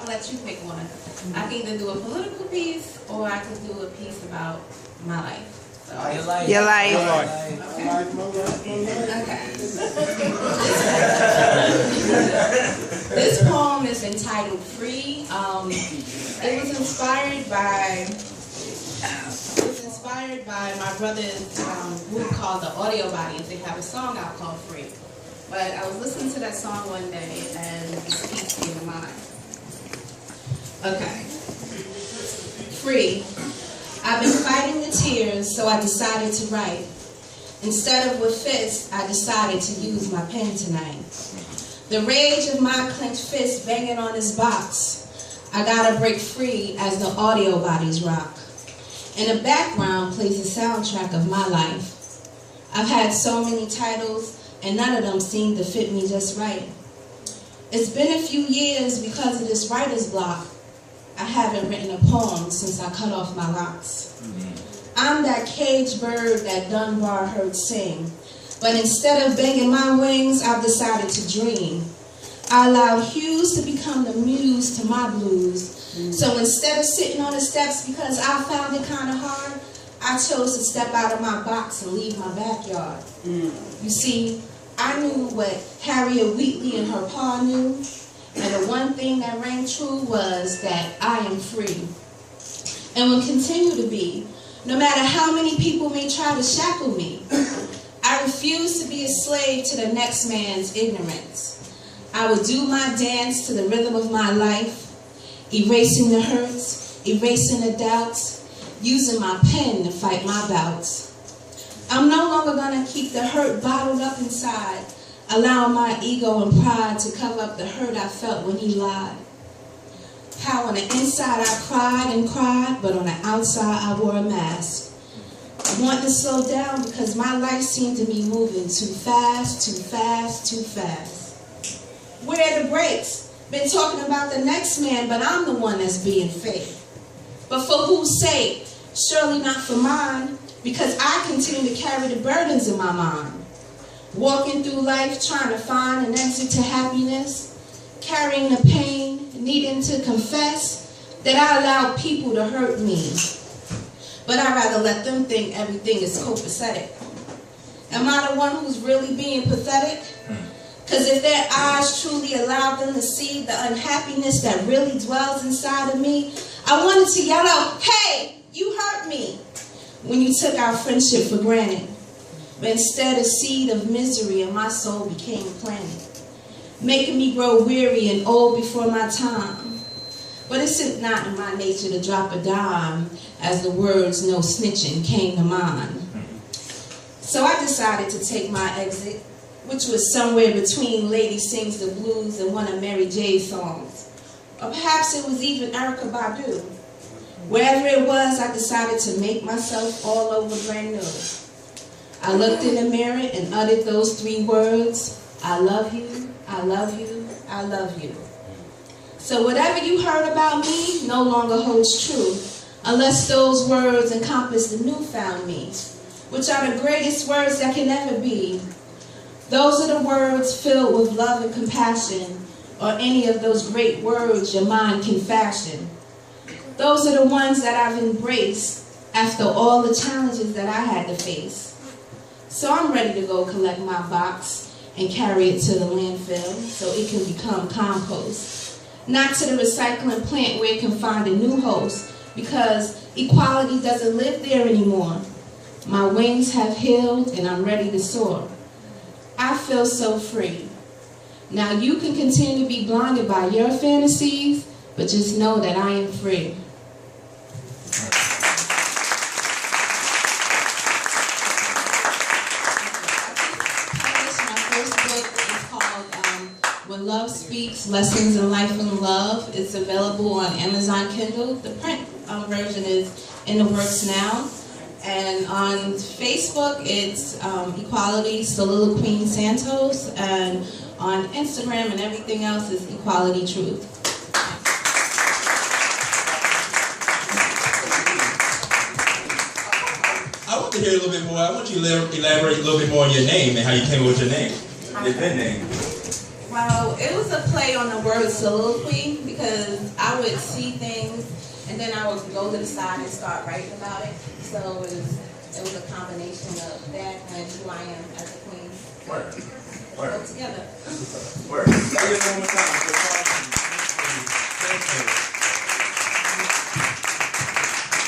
gonna let you pick one. I can either do a political piece or I can do a piece about my life. So. Your life. Okay. This poem is entitled Free. It was inspired by my brother's group called the Audio Bodies. They have a song out called Free. But I was listening to that song one day and this piece came to mind. Okay. Free. I've been fighting the tears, so I decided to write. Instead of with fists, I decided to use my pen tonight. The rage of my clenched fist banging on this box. I gotta break free as the audio bodies rock. In the background plays the soundtrack of my life. I've had so many titles, and none of them seem to fit me just right. It's been a few years because of this writer's block. I haven't written a poem since I cut off my locks. I'm that caged bird that Dunbar heard sing, but instead of banging my wings, I've decided to dream. I allowed hues to become the muse to my blues. So instead of sitting on the steps because I found it kind of hard, I chose to step out of my box and leave my backyard. You see, I knew what Harriet Wheatley and her pa knew, and the one thing that rang true was that I am free, and will continue to be, no matter how many people may try to shackle me. I refuse to be a slave to the next man's ignorance. I would do my dance to the rhythm of my life, erasing the hurts, erasing the doubts, using my pen to fight my bouts. I'm no longer gonna keep the hurt bottled up inside, allowing my ego and pride to cover up the hurt I felt when he lied. How on the inside I cried and cried, but on the outside I wore a mask. I want to slow down because my life seemed to be moving too fast, too fast, too fast. Where are the brakes? Been talking about the next man, but I'm the one that's being fake. But for whose sake? Surely not for mine, because I continue to carry the burdens in my mind. Walking through life trying to find an exit to happiness, carrying the pain, needing to confess that I allowed people to hurt me. But I'd rather let them think everything is copacetic. Am I the one who's really being pathetic? Because if their eyes truly allowed them to see the unhappiness that really dwells inside of me, I wanted to yell out, hey, you hurt me, when you took our friendship for granted. But instead, a seed of misery in my soul became planted, making me grow weary and old before my time. But it's not in my nature to drop a dime as the words no snitching came to mind. So I decided to take my exit, which was somewhere between Lady Sings the Blues and one of Mary J's songs. Or perhaps it was even Erykah Badu. Wherever it was, I decided to make myself all over brand new. I looked in the mirror and uttered those 3 words, I love you, I love you, I love you. So whatever you heard about me no longer holds true, unless those words encompass the newfound me, which are the greatest words that can ever be. Those are the words filled with love and compassion, or any of those great words your mind can fashion. Those are the ones that I've embraced after all the challenges that I had to face. So I'm ready to go collect my box and carry it to the landfill so it can become compost. Not to the recycling plant where it can find a new host, because equality doesn't live there anymore. My wings have healed and I'm ready to soar. I feel so free. Now you can continue to be blinded by your fantasies, but just know that I am free. My first book is called When Love Speaks, Lessons in Life and Love. It's available on Amazon Kindle. The print version is in the works now. And on Facebook, it's Equality Soliloquy Santos, and on Instagram and everything else is Equality Truth. I want to hear a little bit more. I want you to elaborate a little bit more on your name and how you came up with your name, your pen name. Well, it was a play on the word soliloquy because I would see things, and then I would go to the side and start writing about it. So it was a combination of that and who I am as a queen. Word. Go together. Word. Say it one more time.